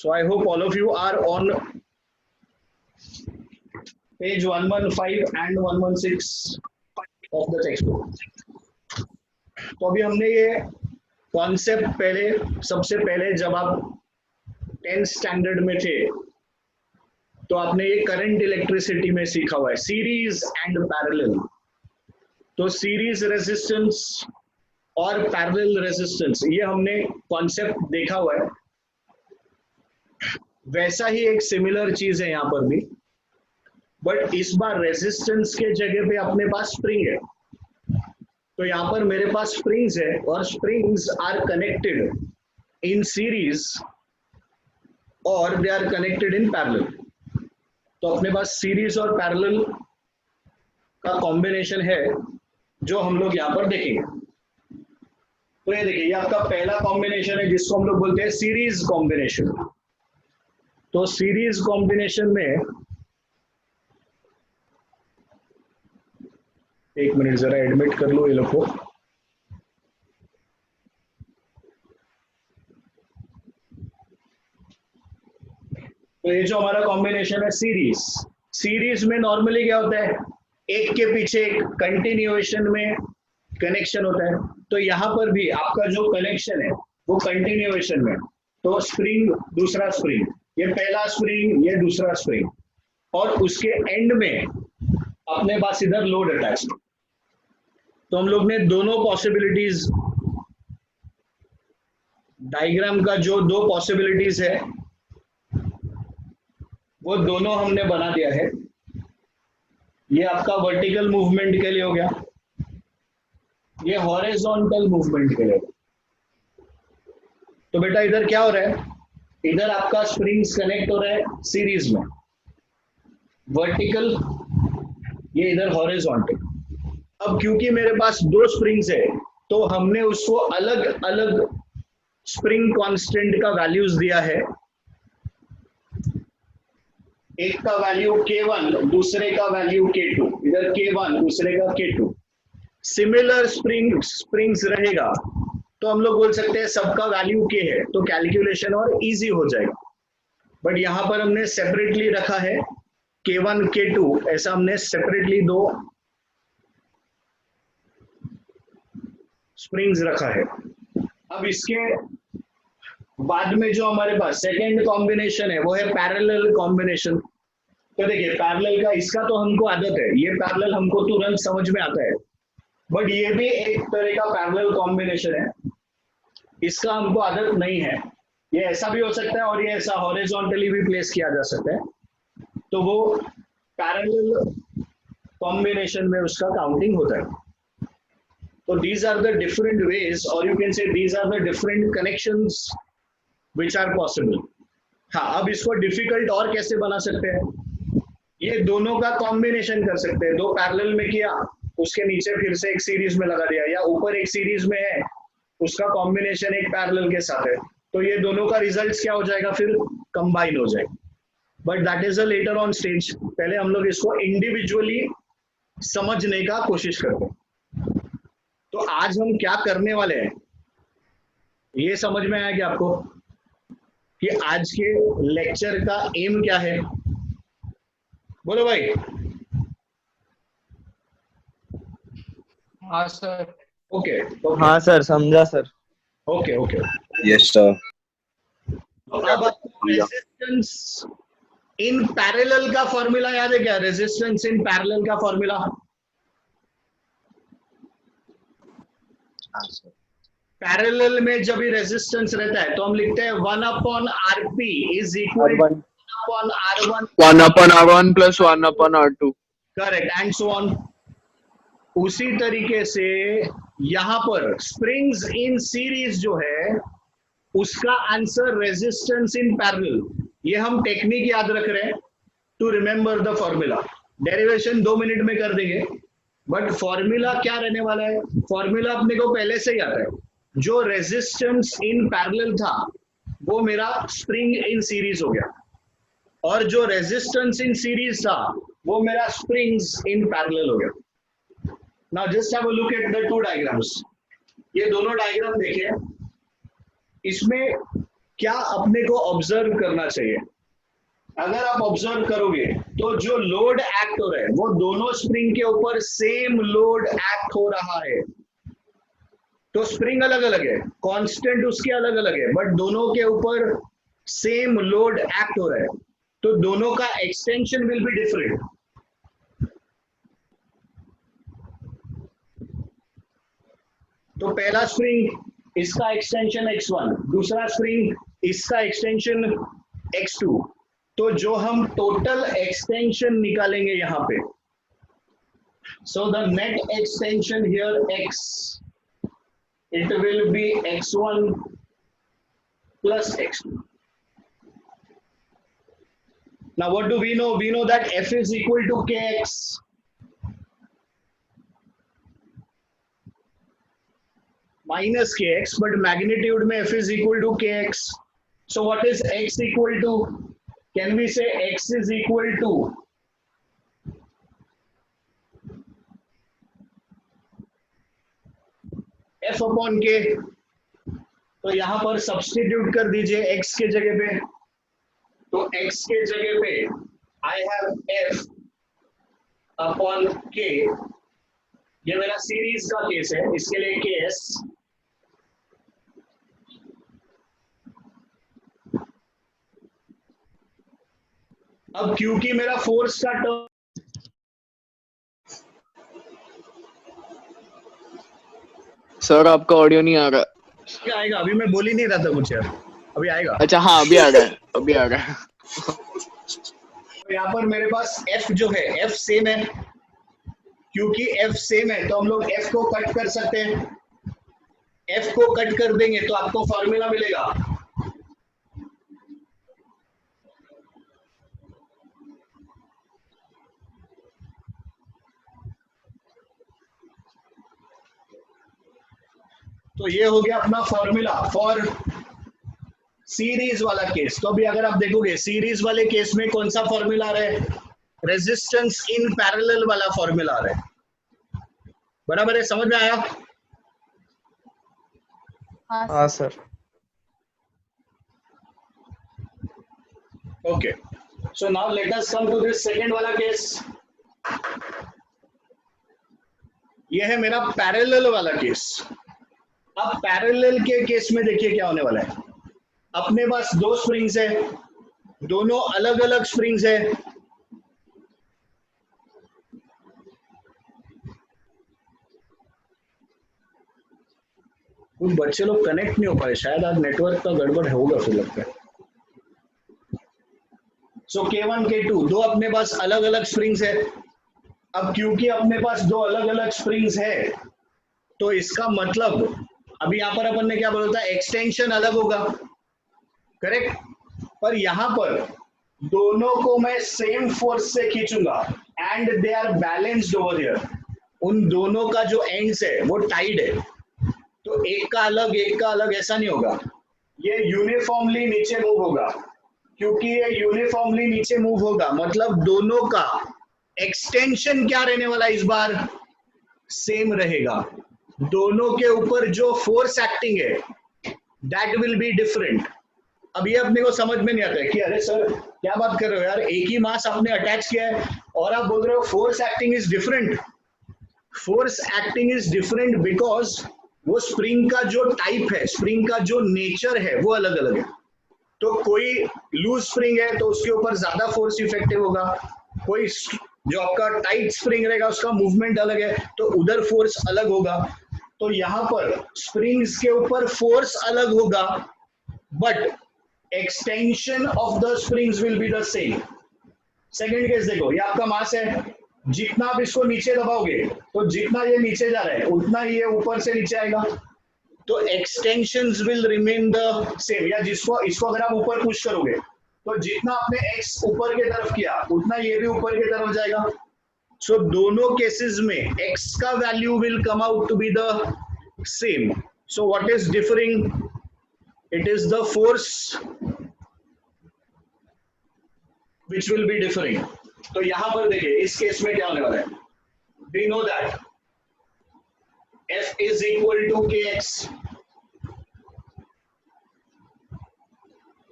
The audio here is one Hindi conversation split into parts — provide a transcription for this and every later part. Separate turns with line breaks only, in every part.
So I hope all of you are on page 115 and 116 of the textbook. तो अभी हमने ये कॉन्सेप्ट पहले सबसे पहले जब आप 10th स्टैंडर्ड में थे तो आपने ये करंट इलेक्ट्रिसिटी में सीखा हुआ है, सीरीज एंड पैरेलल। तो सीरीज रेजिस्टेंस और पैरेलल रेजिस्टेंस ये हमने कॉन्सेप्ट देखा हुआ है। वैसा ही एक सिमिलर चीज है यहाँ पर भी, बट इस बार रेजिस्टेंस के जगह पे अपने पास स्प्रिंग है। तो यहाँ पर मेरे पास स्प्रिंग्स है और springs are connected in series और they are connected in parallel. तो अपने पास सीरीज और पैरेलल का कॉम्बिनेशन है जो हम लोग यहाँ पर देखेंगे। तो ये देखिए, ये आपका पहला कॉम्बिनेशन है जिसको हम लोग बोलते हैं सीरीज कॉम्बिनेशन। तो सीरीज कॉम्बिनेशन में एक मिनट जरा एडमिट कर लो ये लोग को। तो ये जो हमारा कॉम्बिनेशन है सीरीज, सीरीज में नॉर्मली क्या होता है, एक के पीछे एक कंटिन्यूएशन में कनेक्शन होता है। तो यहाँ पर भी आपका जो कनेक्शन है वो कंटिन्यूएशन में। तो स्प्रिंग, दूसरा स्प्रिंग, ये पहला स्प्रिंग, ये दूसरा स्प्रिंग, और उसके एंड में अपने पास इधर लोड अटैच। तो हम लोग ने दोनों पॉसिबिलिटीज, डायग्राम का जो दो पॉसिबिलिटीज है वो दोनों हमने बना दिया है। ये आपका वर्टिकल मूवमेंट के लिए हो गया, ये हॉरिजॉन्टल मूवमेंट के लिए। तो बेटा इधर क्या हो रहा है, इधर आपका स्प्रिंग्स कनेक्ट हो रहा है सीरीज में, वर्टिकल, ये इधर हॉरिजॉन्टल। अब क्योंकि मेरे पास दो स्प्रिंग्स है तो हमने उसको अलग अलग स्प्रिंग कांस्टेंट का वैल्यूज दिया है। एक का वैल्यू K1, दूसरे का वैल्यू K2, इधर K1 दूसरे का K2। सिमिलर स्प्रिंग्स रहेगा तो हम लोग बोल सकते हैं सबका वैल्यू K है, तो कैलकुलेशन और इजी हो जाएगा। बट यहां पर हमने सेपरेटली रखा है K1 K2, ऐसा हमने सेपरेटली दो स्प्रिंग्स रखा है। अब इसके बाद में जो हमारे पास सेकेंड कॉम्बिनेशन है वो है पैरेलल कॉम्बिनेशन। तो देखिए पैरेलल का, इसका तो हमको आदत है, ये पैरेलल हमको तुरंत समझ में आता है, बट ये भी एक तरह का पैरेलल कॉम्बिनेशन है, इसका हमको आदत नहीं है। ये ऐसा भी हो सकता है और ये ऐसा हॉरिजॉन्टली भी प्लेस किया जा सकता है। तो वो पैरेलल कॉम्बिनेशन में उसका काउंटिंग होता है। तो these are the different ways, or you can say these are the different connections which are possible. हाँ, अब इसको डिफिकल्ट और कैसे बना सकते हैं, ये दोनों का कॉम्बिनेशन कर सकते हैं। दो पैरेलल में किया, उसके नीचे फिर से एक सीरीज में लगा दिया, या ऊपर एक सीरीज में है उसका कॉम्बिनेशन एक पैरेलल के साथ है, तो ये दोनों का रिजल्ट क्या हो जाएगा, फिर कंबाइन हो जाएगा। But that is a later on stage, पहले हम लोग इसको इंडिविजुअली समझने का कोशिश करते हैं। तो आज हम क्या करने वाले हैं, ये समझ में आया कि आपको, कि आज के लेक्चर का एम क्या है, बोलो भाई।
हाँ सर।
ओके,
हाँ सर, समझा sir.
Okay okay,
yes sir.
अब आपको रेजिस्टेंस इन पैरेलल का फॉर्मूला याद है क्या, रेजिस्टेंस इन पैरेलल का फॉर्मूला? पैरेलल में जब भी रेजिस्टेंस रहता है तो हम लिखते हैं 1/RP is equal to 1/R1
1/R1 plus 1/R2।
Correct, and so on. उसी तरीके से यहां पर स्प्रिंग्स इन सीरीज जो है उसका आंसर रेजिस्टेंस इन पैरेलल। ये हम टेक्निक याद रख रहे हैं to remember the formula. Derivation 2 minute में कर देंगे, बट फॉर्मूला क्या रहने वाला है, फॉर्मूला अपने को पहले से ही आता है। जो रेजिस्टेंस इन पैरेलल था वो मेरा स्प्रिंग इन सीरीज हो गया, और जो रेजिस्टेंस इन सीरीज था वो मेरा स्प्रिंग्स इन पैरेलल हो गया। Now just have a look at the two diagrams. ये दोनों डायग्राम देखिए, इसमें क्या अपने को ऑब्जर्व करना चाहिए? अगर आप ऑब्जर्व करोगे तो जो लोड एक्ट हो रहा है वो दोनों स्प्रिंग के ऊपर सेम लोड एक्ट हो रहा है। तो स्प्रिंग अलग अलग है, कांस्टेंट उसके अलग अलग है, बट दोनों के ऊपर सेम लोड एक्ट हो रहा है, तो दोनों का एक्सटेंशन विल बी डिफरेंट। तो पहला स्प्रिंग इसका एक्सटेंशन x1, दूसरा स्प्रिंग इसका एक्सटेंशन x2। तो जो हम टोटल एक्सटेंशन निकालेंगे यहां पे, so the net extension here x, it will be x1 plus x2. Now what do we know? We know that F is equal to kx. Minus kx, but magnitude में F is equal to kx. So what is x equal to? Can we say x is equal to F upon k? तो यहां पर सब्स्टिट्यूट कर दीजिए x के जगह पे। तो x के जगह पे I have f upon k। ये मेरा सीरीज का केस है, इसके लिए केस। अब क्योंकि मेरा फोर्स का टर्म
सर आपका ऑडियो नहीं आ रहा।
आएगा, अभी मैं बोल ही नहीं रहा था कुछ यार, अभी आएगा।
अच्छा हाँ अभी आ रहा है, अभी आ रहा है।
तो यहाँ पर मेरे पास f जो है, f सेम है, क्योंकि f सेम है तो हम लोग f को कट कर सकते हैं। f को कट कर देंगे तो आपको फॉर्मूला मिलेगा तो ये हो गया अपना फॉर्मूला फॉर सीरीज वाला केस। तो अभी अगर आप देखोगे सीरीज वाले केस में कौन सा फॉर्मूला आ रहा है? रेजिस्टेंस इन पैरेलल वाला फॉर्मूला आ रहा है। बराबर है, समझ में आया?
हाँ sir.
Okay, so now let us come to this second वाला केस। ये है मेरा पैरेलल वाला केस। अब पैरेलल के केस में देखिए क्या होने वाला है। अपने पास दो स्प्रिंग्स है, दोनों अलग अलग स्प्रिंग्स है। कुछ बच्चे लोग कनेक्ट नहीं हो पाए, शायद आज नेटवर्क का गड़बड़ होगा फिर लगता है। सो K1 K2 दो अपने पास अलग अलग स्प्रिंग्स है। अब क्योंकि अपने पास दो अलग अलग स्प्रिंग्स है तो इसका मतलब अभी यहां पर अपन ने क्या बोला था, एक्सटेंशन अलग होगा, करेक्ट। पर यहां पर दोनों को मैं सेम फोर्स से खींचूंगा and they are balanced over here. उन दोनों का जो एंड्स है वो टाइड है, तो एक का अलग ऐसा नहीं होगा। ये यूनिफॉर्मली नीचे मूव होगा। क्योंकि ये यूनिफॉर्मली नीचे मूव होगा मतलब दोनों का एक्सटेंशन क्या रहने वाला इस बार? सेम रहेगा। दोनों के ऊपर जो फोर्स एक्टिंग है दैट विल बी डिफरेंट। अब ये अपने को समझ में नहीं आता है कि अरे सर क्या बात कर रहे हो यार, एक ही मास आपने अटैच किया है और आप बोल रहे हो force acting is different. Force acting is different because वो स्प्रिंग का जो टाइप है, स्प्रिंग का जो नेचर है वो अलग अलग है। तो कोई लूज स्प्रिंग है तो उसके ऊपर ज्यादा फोर्स इफेक्टिव होगा, कोई जो आपका टाइट स्प्रिंग रहेगा उसका मूवमेंट अलग है तो उधर फोर्स अलग होगा। तो यहाँ पर स्प्रिंग्स के ऊपर फोर्स अलग होगा but extension of the springs will be the same. Second case देखो, ये आपका मास है, जितना आप इसको नीचे दबाओगे तो जितना ये नीचे जा रहा है उतना ही ये ऊपर से नीचे आएगा, तो extensions will remain the same. या जिसको इसको अगर आप ऊपर पुश करोगे तो जितना आपने x ऊपर की तरफ किया उतना ये भी ऊपर की तरफ जाएगा। सो दोनों केसेस में x का value will come out to be the same. So what is differing? It is the force which will be differing. तो यहां पर देखिए इस केस में क्या होने वाला है। We know that F is equal to kx।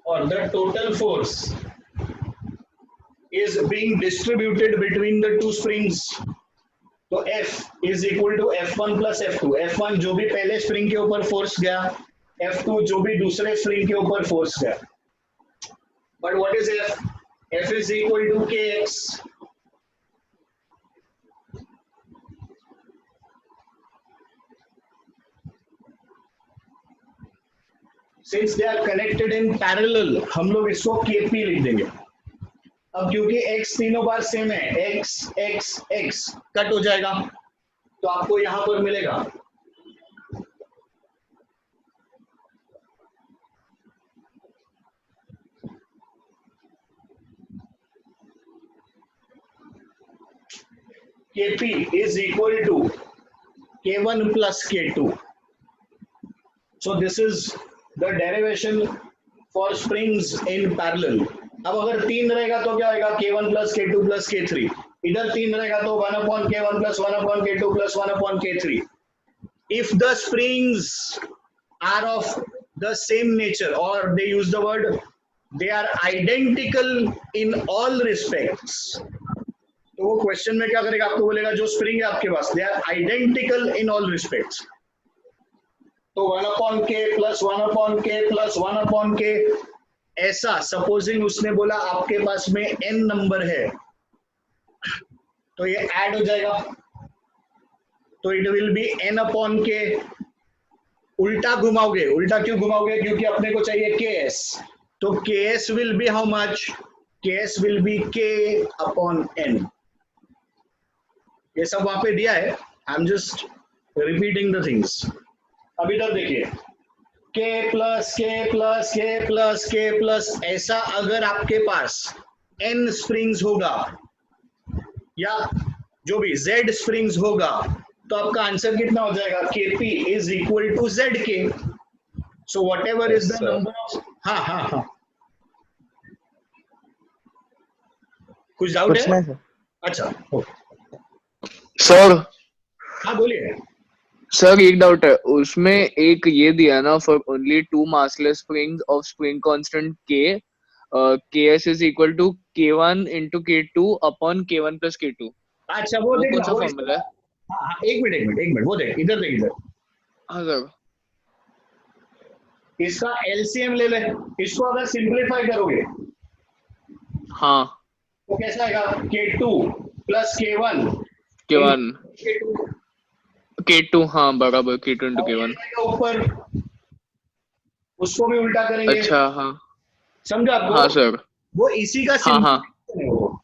or the total force is being distributed between the two springs, तो F is equal to F1 plus F2. F1 जो भी पहले स्प्रिंग के ऊपर फोर्स गया, F2 जो भी दूसरे स्प्रिंग के ऊपर फोर्स गया. But what is F? F is equal to Kx. Since they are connected in parallel, हम लोग इसको Kp लिख देंगे. अब क्योंकि x तीनों बार सेम है, x x x कट हो जाएगा, तो आपको यहां पर मिलेगा Kp is equal to K1 plus K2. So this is the derivation for springs in parallel. अब अगर 3 रहेगा तो क्या होगा, K1 plus K2 plus K3. इधर 3 रहेगा तो 1 upon K1 plus 1 upon K2 plus 1 upon K3. If the springs are of the same nature, or they use the word they are identical in all respects, तो वो क्वेश्चन में क्या करेगा, आपको बोलेगा जो स्प्रिंग है आपके पास they are identical in all respects, तो 1 upon K plus 1 upon K plus 1 upon K, ऐसा सपोजिंग उसने बोला आपके पास में n नंबर है, तो ये ऐड हो जाएगा, तो it will be n upon K. उल्टा घुमाओगे, उल्टा क्यों घुमाओगे, क्योंकि अपने को चाहिए Ks, तो Ks will be how much, Ks will be K upon n. ये सब वहां पे दिया है, I am just repeating the things. अब इधर देखिए K plus K plus K plus K plus, ऐसा अगर आपके पास n स्प्रिंग्स होगा या जो भी Z स्प्रिंग्स होगा, तो आपका आंसर कितना हो जाएगा, Kp is equal to Zk. So whatever is the number of, हाँ हाँ हाँ, कुछ डाउट है? अच्छा
सर.
हाँ बोलिए.
सर एक डाउट है, उसमें एक ये दिया ना, for only 2 massless springs of spring constant K, Ks is equal to K1 into K2 upon K1 plus K2.
अच्छा वो देख,
कौन सा फॉर्मूला है?
हाँ हाँ, एक मिनट वो देख, इधर देख, इधर.
हाँ सर.
इसका एलसीएम ले ले, इसको अगर सिंप्लीफाई करोगे
हाँ,
तो कैसा आएगा, K2 plus K1
K1
K2
K2, हाँ बराबर, K2 into K1.
ऊपर उसको भी उल्टा करेंगे.
अच्छा हाँ,
समझा आपको?
हाँ सर.
वो इसी का
हाँ हाँ,
है वो.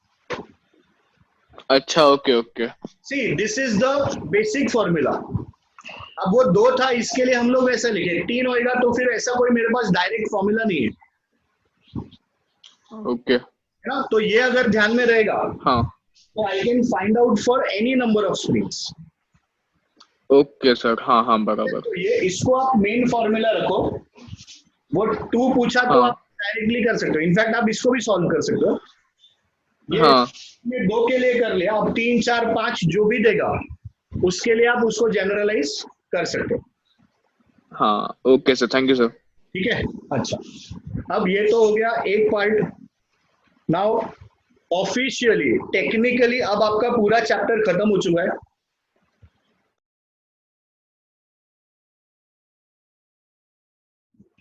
अच्छा okay okay.
See this is the basic formula. अब वो 2 था, इसके लिए हम लोग ऐसा लिखे, 3 होएगा तो फिर ऐसा कोई मेरे पास डायरेक्ट फॉर्मूला नहीं है,
ओके
है ना. तो ये अगर ध्यान में रहेगा,
हाँ,
तो I can find out for any number of springs.
Okay sir, हाँ हाँ बराबर.
तो ये इसको आप मेन फॉर्मूला रखो. वो 2 पूछा तो
हाँ.
आप डायरेक्टली कर सकते हो, इनफैक्ट आप इसको भी सॉल्व कर सकते हो. ये
हाँ
2 के लिए कर लिया, अब 3 4 5 जो भी देगा उसके लिए आप उसको जनरलाइज कर सकते हो.
हाँ, okay sir, thank you sir.
ठीक है. अच्छा, अब ये तो हो गया एक पार्ट. नाउ ऑफिशियली टेक्निकली अब आपका पूरा चैप्टर खत्म हो चुका है.